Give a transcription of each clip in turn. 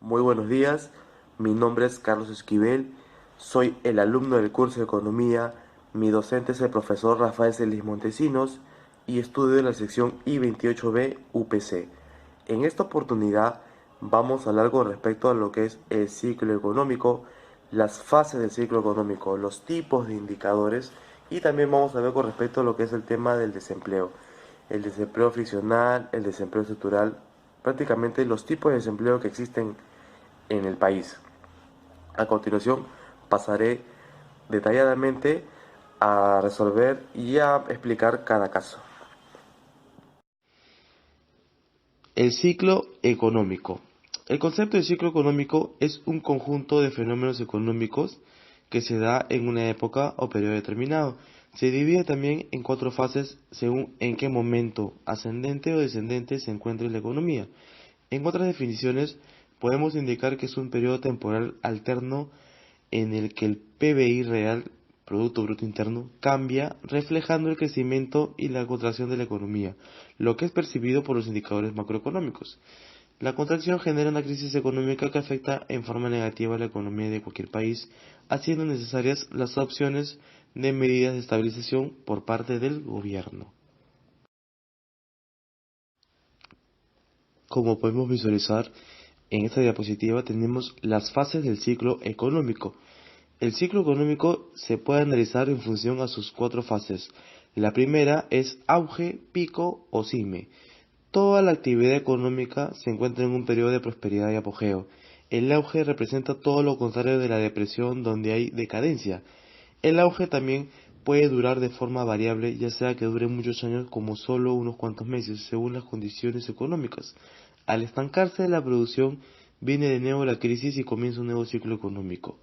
Muy buenos días, mi nombre es Carlos Esquivel, soy el alumno del curso de Economía, mi docente es el profesor Rafael Celis Montesinos y estudio en la sección I28B UPC. En esta oportunidad vamos a hablar con respecto a lo que es el ciclo económico, las fases del ciclo económico, los tipos de indicadores y también vamos a ver con respecto a lo que es el tema del desempleo. El desempleo friccional, el desempleo estructural, prácticamente los tipos de desempleo que existen en el país. A continuación pasaré detalladamente a resolver y a explicar cada caso. El ciclo económico. El concepto de ciclo económico es un conjunto de fenómenos económicos que se da en una época o periodo determinado. Se divide también en cuatro fases según en qué momento ascendente o descendente se encuentre la economía. En otras definiciones, podemos indicar que es un periodo temporal alterno en el que el PBI real, Producto Bruto Interno, cambia, reflejando el crecimiento y la contracción de la economía, lo que es percibido por los indicadores macroeconómicos. La contracción genera una crisis económica que afecta en forma negativa a la economía de cualquier país, haciendo necesarias las opciones de medidas de estabilización por parte del gobierno. Como podemos visualizar en esta diapositiva, tenemos las fases del ciclo económico. El ciclo económico se puede analizar en función a sus cuatro fases. La primera es auge, pico o cime. Toda la actividad económica se encuentra en un periodo de prosperidad y apogeo. El auge representa todo lo contrario de la depresión, donde hay decadencia. El auge también puede durar de forma variable, ya sea que dure muchos años como solo unos cuantos meses, según las condiciones económicas. Al estancarse la producción, viene de nuevo la crisis y comienza un nuevo ciclo económico.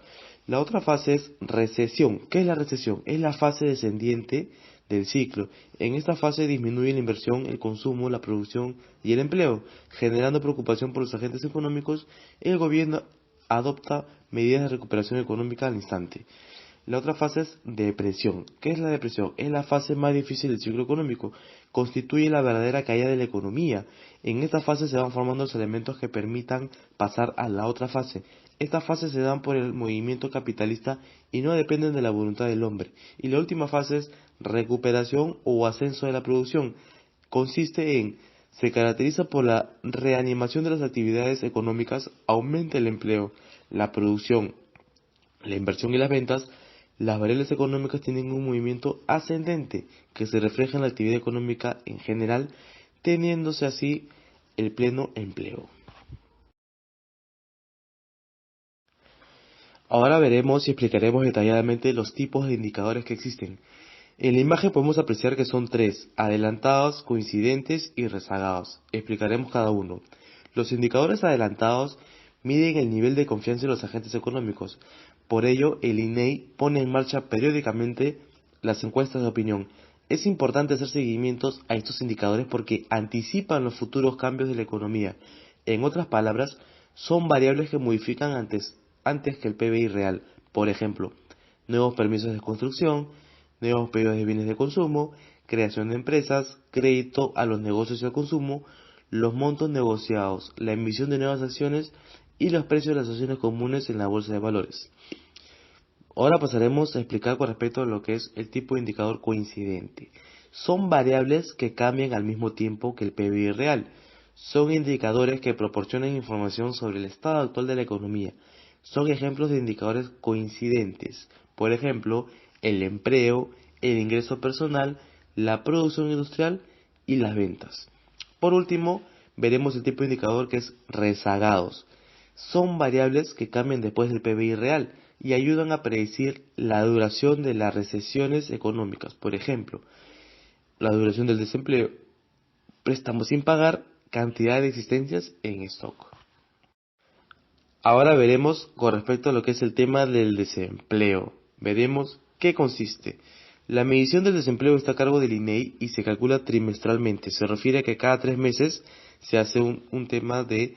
La otra fase es recesión. ¿Qué es la recesión? Es la fase descendiente del ciclo. En esta fase disminuye la inversión, el consumo, la producción y el empleo, generando preocupación por los agentes económicos. El gobierno adopta medidas de recuperación económica al instante. La otra fase es depresión. ¿Qué es la depresión? Es la fase más difícil del ciclo económico. Constituye la verdadera caída de la economía. En esta fase se van formando los elementos que permitan pasar a la otra fase. Estas fases se dan por el movimiento capitalista y no dependen de la voluntad del hombre. Y la última fase es recuperación o ascenso de la producción. Consiste en, se caracteriza por la reanimación de las actividades económicas, aumenta el empleo, la producción, la inversión y las ventas. Las variables económicas tienen un movimiento ascendente que se refleja en la actividad económica en general, teniéndose así el pleno empleo. Ahora veremos y explicaremos detalladamente los tipos de indicadores que existen. En la imagen podemos apreciar que son tres: adelantados, coincidentes y rezagados. Explicaremos cada uno. Los indicadores adelantados miden el nivel de confianza en los agentes económicos. Por ello, el INEI pone en marcha periódicamente las encuestas de opinión. Es importante hacer seguimientos a estos indicadores porque anticipan los futuros cambios de la economía. En otras palabras, son variables que modifican antes que el PBI real. Por ejemplo, nuevos permisos de construcción, nuevos pedidos de bienes de consumo, creación de empresas, crédito a los negocios y al consumo, los montos negociados, la emisión de nuevas acciones y los precios de las acciones comunes en la bolsa de valores. Ahora pasaremos a explicar con respecto a lo que es el tipo de indicador coincidente. Son variables que cambian al mismo tiempo que el PBI real. Son indicadores que proporcionan información sobre el estado actual de la economía. Son ejemplos de indicadores coincidentes. Por ejemplo, el empleo, el ingreso personal, la producción industrial y las ventas. Por último, veremos el tipo de indicador que es rezagados. Son variables que cambian después del PBI real y ayudan a predecir la duración de las recesiones económicas. Por ejemplo, la duración del desempleo, préstamos sin pagar, cantidad de existencias en stock. Ahora veremos con respecto a lo que es el tema del desempleo. Veremos qué consiste. La medición del desempleo está a cargo del INEI y se calcula trimestralmente. Se refiere a que cada 3 meses se hace un tema de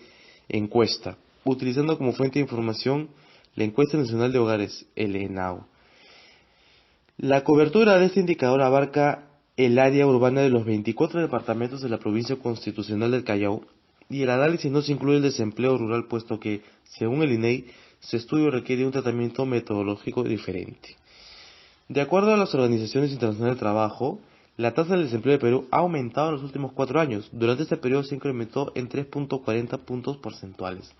encuesta, utilizando como fuente de información la Encuesta Nacional de Hogares, el ENAO. La cobertura de este indicador abarca el área urbana de los 24 departamentos de la provincia constitucional del Callao, y el análisis no se incluye el desempleo rural, puesto que, según el INEI, su estudio requiere un tratamiento metodológico diferente. De acuerdo a las organizaciones internacionales de trabajo, la tasa del desempleo de Perú ha aumentado en los últimos 4 años. Durante este periodo se incrementó en 3,40 puntos porcentuales.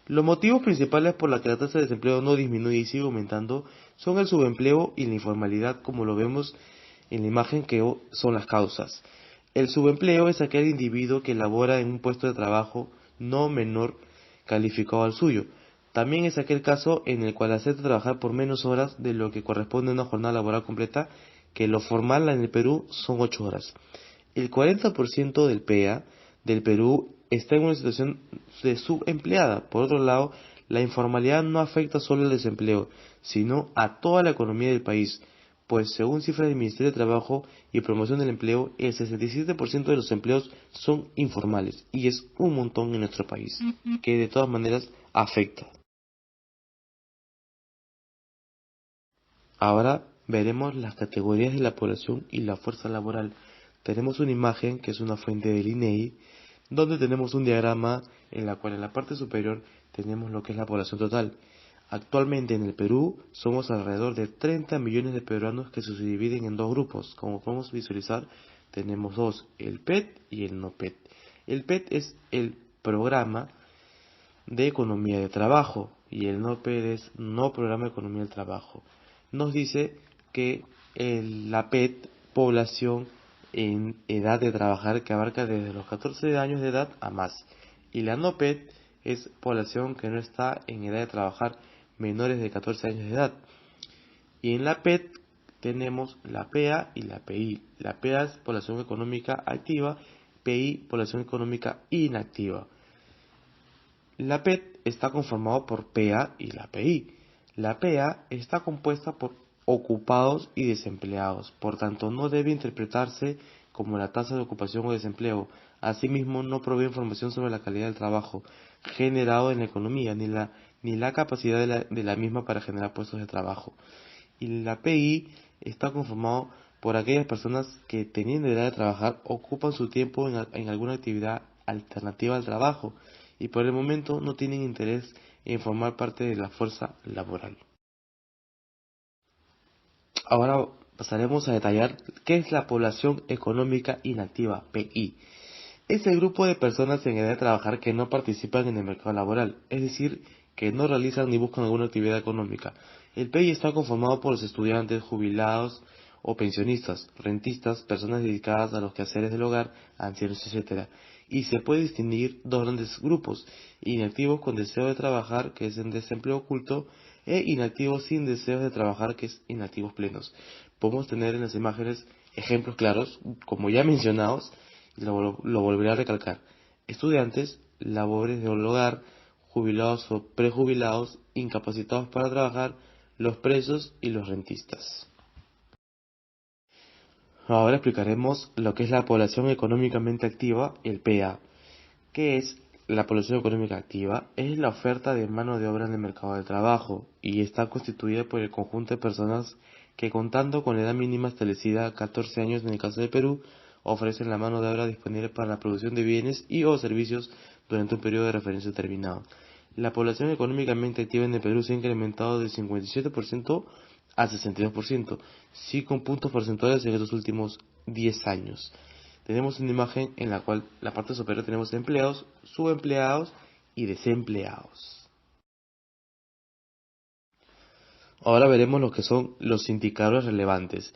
Los motivos principales por los que la tasa de desempleo no disminuye y sigue aumentando son el subempleo y la informalidad, como lo vemos en la imagen, que son las causas. El subempleo es aquel individuo que labora en un puesto de trabajo no menor calificado al suyo. También es aquel caso en el cual acepta trabajar por menos horas de lo que corresponde a una jornada laboral completa, que lo formal en el Perú son 8 horas. El 40% del PEA del Perú está en una situación de subempleada. Por otro lado, la informalidad no afecta solo al desempleo, sino a toda la economía del país, pues según cifras del Ministerio de Trabajo y Promoción del Empleo, el 67% de los empleos son informales, y es un montón en nuestro país, que de todas maneras afecta. Ahora veremos las categorías de la población y la fuerza laboral. Tenemos una imagen que es una fuente del INEI, donde tenemos un diagrama en la cual en la parte superior tenemos lo que es la población total. Actualmente en el Perú somos alrededor de 30 millones de peruanos, que se dividen en dos grupos. Como podemos visualizar, tenemos dos, el PET y el no PET. El PET es el programa de economía de trabajo y el no PET es no programa de economía del trabajo. Nos dice que la PET, población en edad de trabajar, que abarca desde los 14 años de edad a más, y la no PET es población que no está en edad de trabajar, menores de 14 años de edad. Y en la PET tenemos la PEA y la PI. La PEA es población económica activa, PI población económica inactiva. La PET está conformado por PEA y la PI. La PEA está compuesta por ocupados y desempleados, por tanto no debe interpretarse como la tasa de ocupación o desempleo. Asimismo, no provee información sobre la calidad del trabajo generado en la economía, ni la capacidad de la misma para generar puestos de trabajo. Y la PI está conformado por aquellas personas que, teniendo edad de trabajar, ocupan su tiempo en alguna actividad alternativa al trabajo, y por el momento no tienen interés en formar parte de la fuerza laboral. Ahora pasaremos a detallar qué es la población económica inactiva, PI. Es el grupo de personas en edad de trabajar que no participan en el mercado laboral, es decir, que no realizan ni buscan alguna actividad económica. El PI está conformado por los estudiantes, jubilados o pensionistas, rentistas, personas dedicadas a los quehaceres del hogar, ancianos, etc. Y se puede distinguir dos grandes grupos: inactivos con deseo de trabajar, que es en desempleo oculto, e inactivos sin deseos de trabajar, que es inactivos plenos. Podemos tener en las imágenes ejemplos claros, como ya mencionados, y lo volveré a recalcar: estudiantes, labores del hogar, jubilados o prejubilados, incapacitados para trabajar, los presos y los rentistas. Ahora explicaremos lo que es la población económicamente activa, el PA. ¿Qué es la población económica activa? Es la oferta de mano de obra en el mercado de trabajo, y está constituida por el conjunto de personas que, contando con la edad mínima establecida, 14 años en el caso de Perú, ofrecen la mano de obra disponible para la producción de bienes y o servicios durante un periodo de referencia determinado. La población económicamente activa en el Perú se ha incrementado de 57% a 62%, sí, con puntos porcentuales en estos últimos 10 años. Tenemos una imagen en la cual la parte superior tenemos empleados, subempleados y desempleados. Ahora veremos lo que son los indicadores relevantes.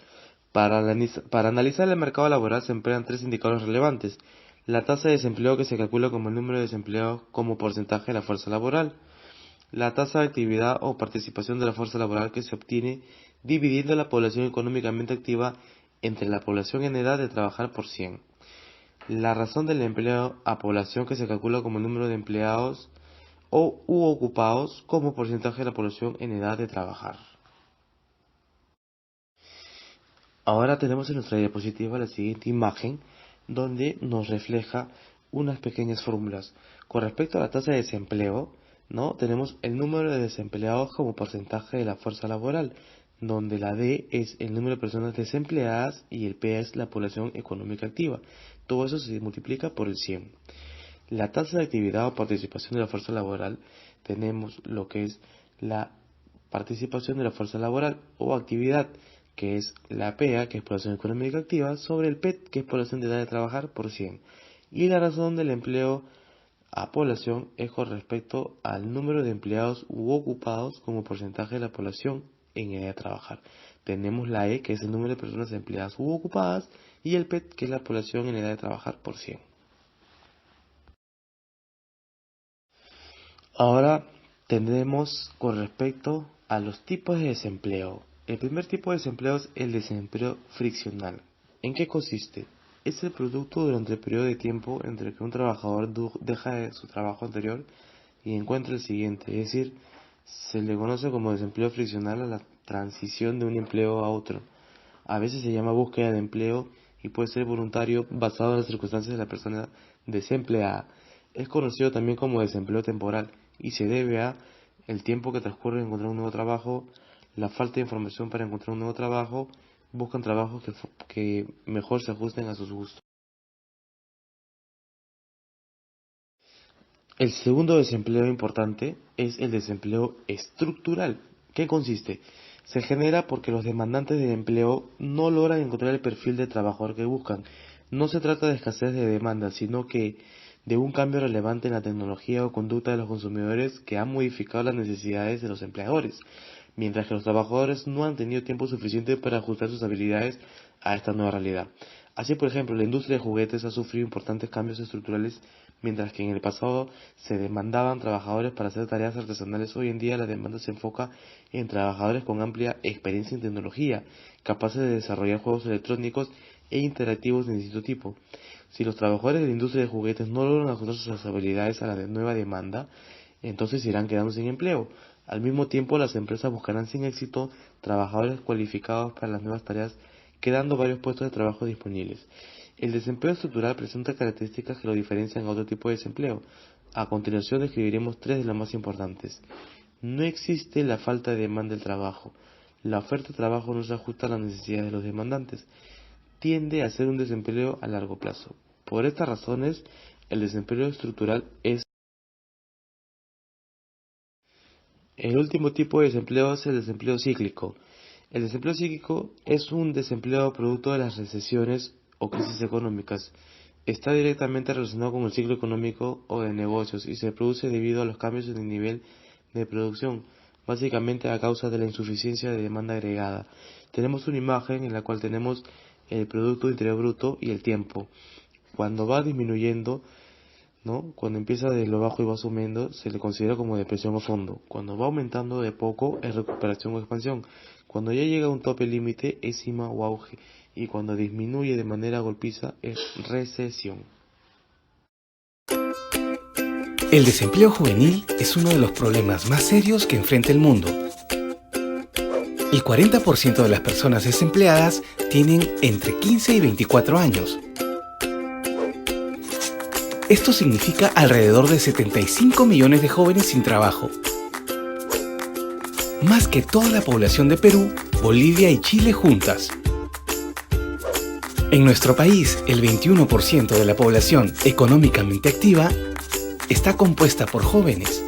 Para analizar el mercado laboral se emplean tres indicadores relevantes: la tasa de desempleo, que se calcula como el número de desempleados como porcentaje de la fuerza laboral; la tasa de actividad o participación de la fuerza laboral, que se obtiene dividiendo la población económicamente activa entre la población en edad de trabajar por 100; la razón del empleo a población, que se calcula como el número de empleados u ocupados como porcentaje de la población en edad de trabajar. Ahora tenemos en nuestra diapositiva la siguiente imagen, donde nos refleja unas pequeñas fórmulas. Con respecto a la tasa de desempleo, ¿no? Tenemos el número de desempleados como porcentaje de la fuerza laboral, donde la D es el número de personas desempleadas y el P es la población económica activa. Todo eso se multiplica por el 100. la tasa de actividad o participación de la fuerza laboral, tenemos lo que es la participación de la fuerza laboral o actividad, que es la PEA, que es población económica activa, sobre el PET, que es población de edad de trabajar, por 100. Y la razón del empleo a población es con respecto al número de empleados u ocupados como porcentaje de la población en edad de trabajar. Tenemos la E, que es el número de personas empleadas u ocupadas, y el PET, que es la población en edad de trabajar por 100. Ahora tendremos con respecto a los tipos de desempleo. El primer tipo de desempleo es el desempleo friccional. ¿En qué consiste? Es el producto durante el periodo de tiempo entre que un trabajador deja su trabajo anterior y encuentra el siguiente, es decir, se le conoce como desempleo friccional a la transición de un empleo a otro. A veces se llama búsqueda de empleo y puede ser voluntario basado en las circunstancias de la persona desempleada. Es conocido también como desempleo temporal y se debe a el tiempo que transcurre en encontrar un nuevo trabajo, la falta de información para encontrar un nuevo trabajo, buscan trabajos que mejor se ajusten a sus gustos. El segundo desempleo importante es el desempleo estructural. ¿Qué consiste? Se genera porque los demandantes de empleo no logran encontrar el perfil de trabajador que buscan. No se trata de escasez de demanda, sino que de un cambio relevante en la tecnología o conducta de los consumidores que han modificado las necesidades de los empleadores, mientras que los trabajadores no han tenido tiempo suficiente para ajustar sus habilidades a esta nueva realidad. Así, por ejemplo, la industria de juguetes ha sufrido importantes cambios estructurales, mientras que en el pasado se demandaban trabajadores para hacer tareas artesanales. Hoy en día la demanda se enfoca en trabajadores con amplia experiencia en tecnología, capaces de desarrollar juegos electrónicos e interactivos de distinto tipo. Si los trabajadores de la industria de juguetes no logran ajustar sus habilidades a la nueva demanda, entonces irán quedando sin empleo. Al mismo tiempo, las empresas buscarán sin éxito trabajadores cualificados para las nuevas tareas, quedando varios puestos de trabajo disponibles. El desempleo estructural presenta características que lo diferencian a otro tipo de desempleo. A continuación describiremos tres de las más importantes. No existe la falta de demanda del trabajo. La oferta de trabajo no se ajusta a las necesidades de los demandantes. Tiende a ser un desempleo a largo plazo. Por estas razones, el desempleo estructural es el último tipo de desempleo es el desempleo cíclico. El desempleo cíclico es un desempleo producto de las recesiones o crisis económicas. Está directamente relacionado con el ciclo económico o de negocios y se produce debido a los cambios en el nivel de producción, básicamente a causa de la insuficiencia de demanda agregada. Tenemos una imagen en la cual tenemos el Producto Interior Bruto y el tiempo. Cuando va disminuyendo, ¿no? Cuando empieza de lo bajo y va subiendo, se le considera como depresión a fondo. Cuando va aumentando de poco, es recuperación o expansión. Cuando ya llega a un tope límite, es cima o auge. Y cuando disminuye de manera golpiza, es recesión. El desempleo juvenil es uno de los problemas más serios que enfrenta el mundo. El 40% de las personas desempleadas tienen entre 15 y 24 años. Esto significa alrededor de 75 millones de jóvenes sin trabajo. Más que toda la población de Perú, Bolivia y Chile juntas. En nuestro país, el 21% de la población económicamente activa está compuesta por jóvenes,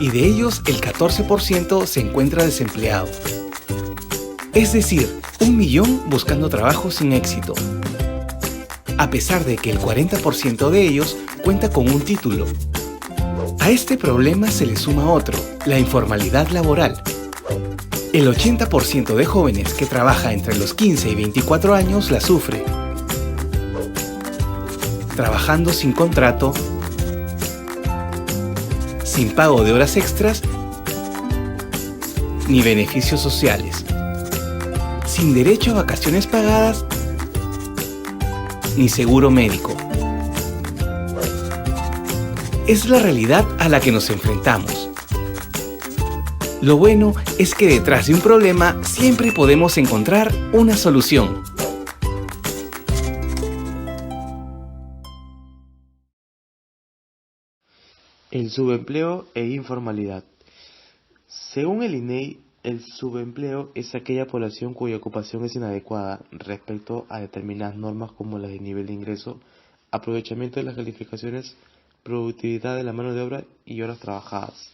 y de ellos el 14% se encuentra desempleado. Es decir, 1 millón buscando trabajo sin éxito. A pesar de que el 40% de ellos cuenta con un título. A este problema se le suma otro, la informalidad laboral. El 80% de jóvenes que trabaja entre los 15 y 24 años la sufre. Trabajando sin contrato, sin pago de horas extras, ni beneficios sociales, sin derecho a vacaciones pagadas, ni seguro médico. Es la realidad a la que nos enfrentamos. Lo bueno es que detrás de un problema siempre podemos encontrar una solución. El subempleo e informalidad. Según el INEI, el subempleo es aquella población cuya ocupación es inadecuada respecto a determinadas normas como las de nivel de ingreso, aprovechamiento de las calificaciones productividad de la mano de obra y horas trabajadas.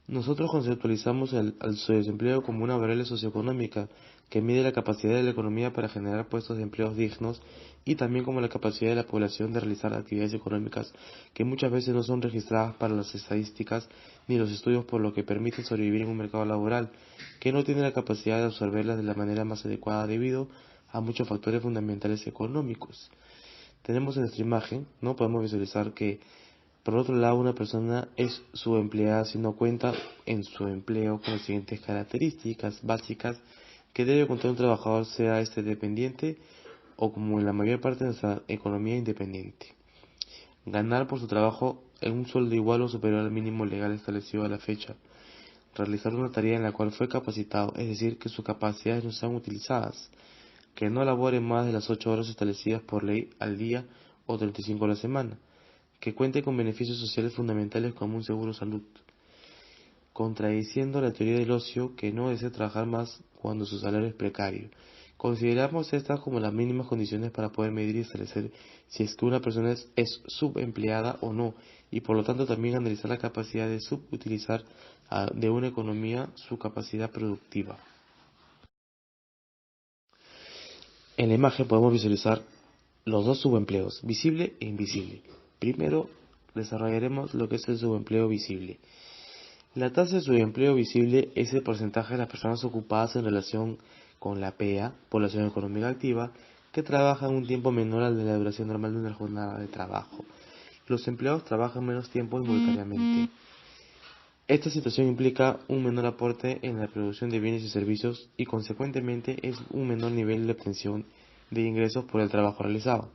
Nosotros conceptualizamos al subdesempleo como una variable socioeconómica que mide la capacidad de la economía para generar puestos de empleo dignos y también como la capacidad de la población de realizar actividades económicas que muchas veces no son registradas para las estadísticas ni los estudios, por lo que permiten sobrevivir en un mercado laboral que no tiene la capacidad de absorberlas de la manera más adecuada debido a muchos factores fundamentales económicos. Tenemos en nuestra imagen, ¿no? Podemos visualizar que por otro lado, una persona es subempleada si no cuenta en su empleo con las siguientes características básicas que debe contar un trabajador, sea este dependiente o, como en la mayor parte de nuestra economía, independiente. Ganar por su trabajo en un sueldo igual o superior al mínimo legal establecido a la fecha. Realizar una tarea en la cual fue capacitado, es decir, que sus capacidades no sean utilizadas. Que no labore más de las 8 horas establecidas por ley al día o 35 a la semana. Que cuente con beneficios sociales fundamentales como un seguro salud, contradiciendo la teoría del ocio, que no desea trabajar más cuando su salario es precario. Consideramos estas como las mínimas condiciones para poder medir y establecer si es que una persona es subempleada o no, y por lo tanto también analizar la capacidad de subutilizar de una economía su capacidad productiva. En la imagen podemos visualizar los dos subempleos, visible e invisible. Primero, desarrollaremos lo que es el subempleo visible. La tasa de subempleo visible es el porcentaje de las personas ocupadas en relación con la PEA, población económica activa, que trabajan un tiempo menor al de la duración normal de una jornada de trabajo. Los empleados trabajan menos tiempo involuntariamente. Esta situación implica un menor aporte en la producción de bienes y servicios y consecuentemente es un menor nivel de obtención de ingresos por el trabajo realizado.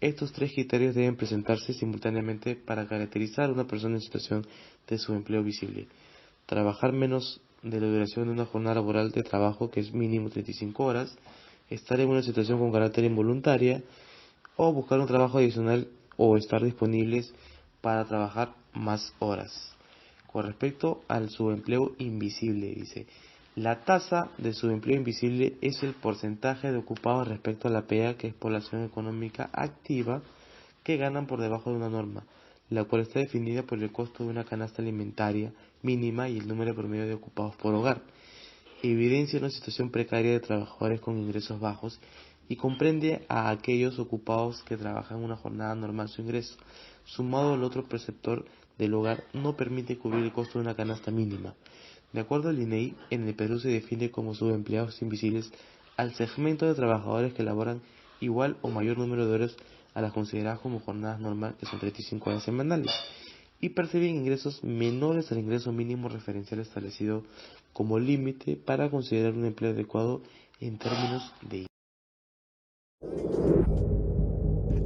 Estos tres criterios deben presentarse simultáneamente para caracterizar a una persona en situación de subempleo visible. Trabajar menos de la duración de una jornada laboral de trabajo, que es mínimo 35 horas, estar en una situación con carácter involuntaria, o buscar un trabajo adicional o estar disponibles para trabajar más horas. Con respecto al subempleo invisible, dice, la tasa de subempleo invisible es el porcentaje de ocupados respecto a la PEA, que es población económica activa, que ganan por debajo de una norma, la cual está definida por el costo de una canasta alimentaria mínima y el número promedio de ocupados por hogar. Evidencia una situación precaria de trabajadores con ingresos bajos y comprende a aquellos ocupados que trabajan una jornada normal. Su ingreso, sumado al otro perceptor del hogar, no permite cubrir el costo de una canasta mínima. De acuerdo al INEI, en el Perú se define como subempleados invisibles al segmento de trabajadores que laboran igual o mayor número de horas a las consideradas como jornadas normales, que son 35 horas semanales, y perciben ingresos menores al ingreso mínimo referencial establecido como límite para considerar un empleo adecuado en términos de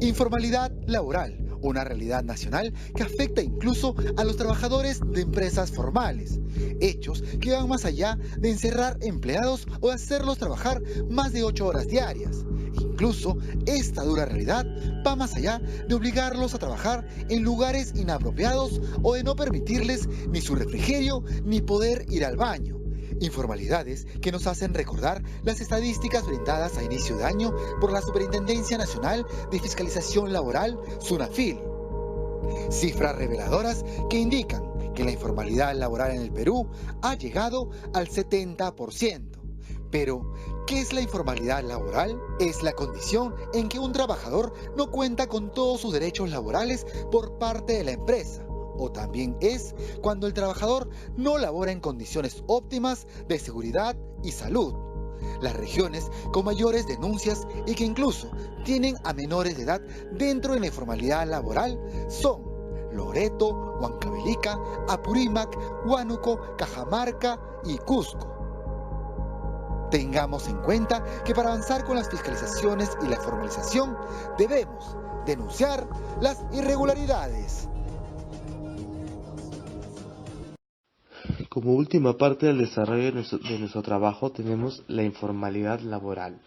informalidad laboral, una realidad nacional que afecta incluso a los trabajadores de empresas formales, hechos que van más allá de encerrar empleados o de hacerlos trabajar más de 8 horas diarias. Incluso esta dura realidad va más allá de obligarlos a trabajar en lugares inapropiados o de no permitirles ni su refrigerio ni poder ir al baño. Informalidades que nos hacen recordar las estadísticas brindadas a inicio de año por la Superintendencia Nacional de Fiscalización Laboral, SUNAFIL. Cifras reveladoras que indican que la informalidad laboral en el Perú ha llegado al 70%. Pero, ¿qué es la informalidad laboral? Es la condición en que un trabajador no cuenta con todos sus derechos laborales por parte de la empresa. O también es cuando el trabajador no labora en condiciones óptimas de seguridad y salud. Las regiones con mayores denuncias y que incluso tienen a menores de edad dentro de la informalidad laboral son Loreto, Huancavelica, Apurímac, Huánuco, Cajamarca y Cusco. Tengamos en cuenta que para avanzar con las fiscalizaciones y la formalización debemos denunciar las irregularidades. Como última parte del desarrollo de nuestro trabajo tenemos la informalidad laboral.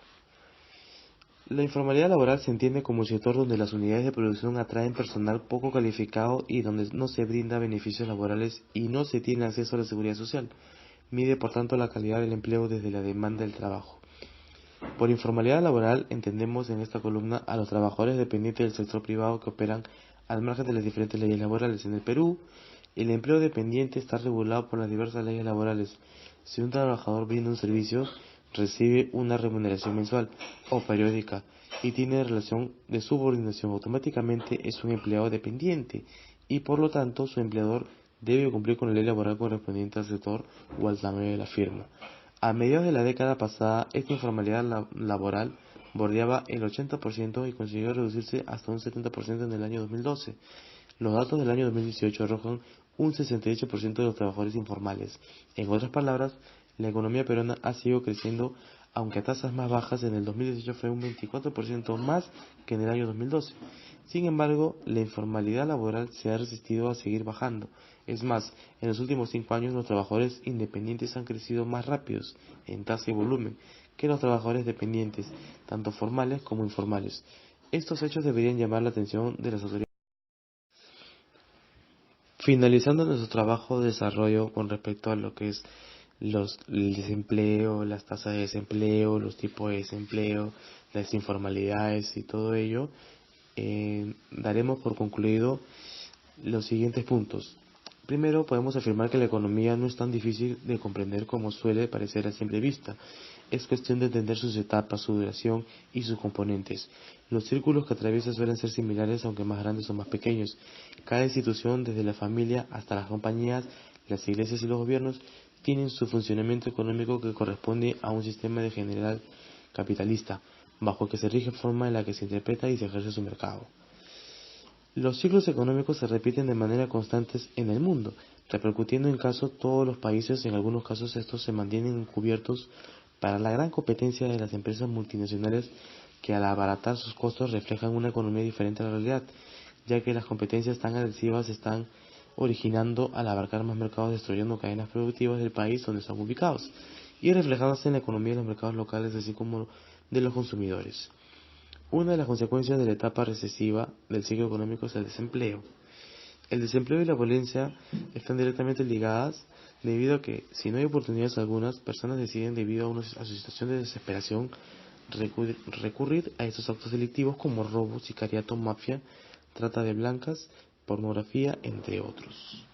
La informalidad laboral se entiende como el sector donde las unidades de producción atraen personal poco calificado y donde no se brinda beneficios laborales y no se tiene acceso a la seguridad social. Mide por tanto la calidad del empleo desde la demanda del trabajo. Por informalidad laboral entendemos en esta columna a los trabajadores dependientes del sector privado que operan Al margen de las diferentes leyes laborales en el Perú, el empleo dependiente está regulado por las diversas leyes laborales. Si un trabajador brinda un servicio, recibe una remuneración mensual o periódica y tiene relación de subordinación, automáticamente es un empleado dependiente y por lo tanto su empleador debe cumplir con la ley laboral correspondiente al sector o al tamaño de la firma. A mediados de la década pasada, esta informalidad laboral bordeaba el 80% y consiguió reducirse hasta un 70% en el año 2012. Los datos del año 2018 arrojan un 68% de los trabajadores informales. En otras palabras, la economía peruana ha seguido creciendo, aunque a tasas más bajas. En el 2018 fue un 24% más que en el año 2012. Sin embargo, la informalidad laboral se ha resistido a seguir bajando. Es más, en los últimos 5 años los trabajadores independientes han crecido más rápidos en tasa y volumen que los trabajadores dependientes, tanto formales como informales. Estos hechos deberían llamar la atención de las autoridades. Finalizando nuestro trabajo de desarrollo con respecto a lo que es el desempleo, las tasas de desempleo, los tipos de desempleo, las informalidades y todo ello, daremos por concluido los siguientes puntos. Primero, podemos afirmar que la economía no es tan difícil de comprender como suele parecer a simple vista. Es cuestión de entender sus etapas, su duración y sus componentes. Los círculos que atraviesa suelen ser similares, aunque más grandes o más pequeños. Cada institución, desde la familia hasta las compañías, las iglesias y los gobiernos, tienen su funcionamiento económico que corresponde a un sistema de general capitalista, bajo el que se rige forma en la que se interpreta y se ejerce su mercado. Los ciclos económicos se repiten de manera constante en el mundo, repercutiendo en casi todos los países. En algunos casos estos se mantienen encubiertos para la gran competencia de las empresas multinacionales que al abaratar sus costos reflejan una economía diferente a la realidad, ya que las competencias tan agresivas se están originando al abarcar más mercados, destruyendo cadenas productivas del país donde están ubicados y reflejándose en la economía de los mercados locales así como de los consumidores. Una de las consecuencias de la etapa recesiva del ciclo económico es el desempleo. El desempleo y la violencia están directamente ligadas debido a que, si no hay oportunidades algunas, personas deciden, debido a su situación de desesperación, recurrir a estos actos delictivos como robo, sicariato, mafia, trata de blancas, pornografía, entre otros.